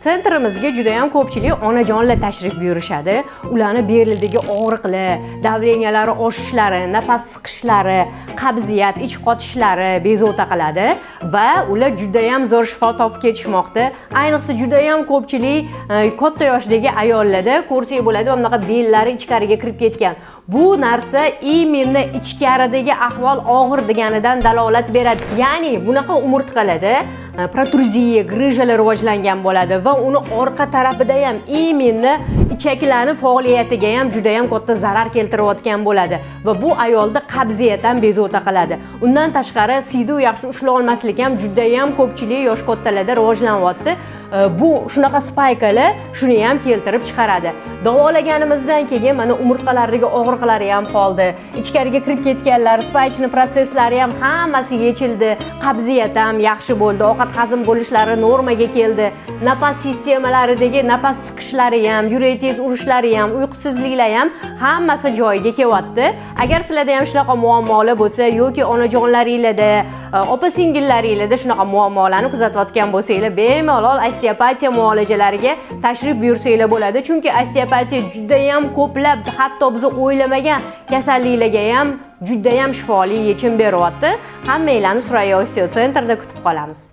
Sentrimizga juda ham ko'pchilik onajonlar tashrif buyurishadi. Ularni belidagi og'riqlar, davleniyalari oshishlari, nafas siqishlari, qabziyat, ich qotishlari bezovta qiladi va ular juda ham zo'r shifo topib ketishmoqda. Ayniqsa juda ham ko'pchilik katta yoshdagi ayollarda ko'rsak bo'ladi, bunaqa bellari ichkariga kirib ketgan. Bu narsa imенно ichkaridagi ahvol og'ir deganidan dalolat beradi. Ya'ni bunaqa umurtqalarda protruziya, grijjalar rivojlangan bo'ladi va uni orqa tarafida ham imенно ichaklarning faoliyatiga ham juda ham katta zarar keltirayotgan bo'ladi va bu ayolda qabziyat ham bezovta qiladi. Undan tashqari siydu yaxshi ushlay olmaslik ham juda ham ko'pchilik yosh kattalarda rivojlanyapti. Bu shunaqa spaykalar shuni ham keltirib chiqaradi. Davolaganimizdan keyin mana umurtqalaridagi og'riqlari ham qoldi. Ichkariga kirib ketganlar, spaychni prosesslari ham hammasi yechildi. Qabziyat ham yaxshi bo'ldi. Ovqat hazm bo'lishlari normaga keldi. Nafas sistemalaridagi nafas siqishlari ham, yurak tez urishlari ham, uyqusizliklar ham hammasi joyiga kelyapti. Agar sizlarda ham shunaqa muammolar bo'lsa yoki onajonlaringizda, opa-singillaringizda shunaqa muammolarni kuzatayotgan bo'lsanglar, bemalol osteopatiya muolajalariga tashrif buyursanglar bo'ladi. Chunki osteopatiya juda ham ko'plab, hatto biz o'ylamagan kasalliklarga ham juda ham shifoli yechim beryapti. Hammanglarni Surayyo Osteo Centerda kutib qolamiz.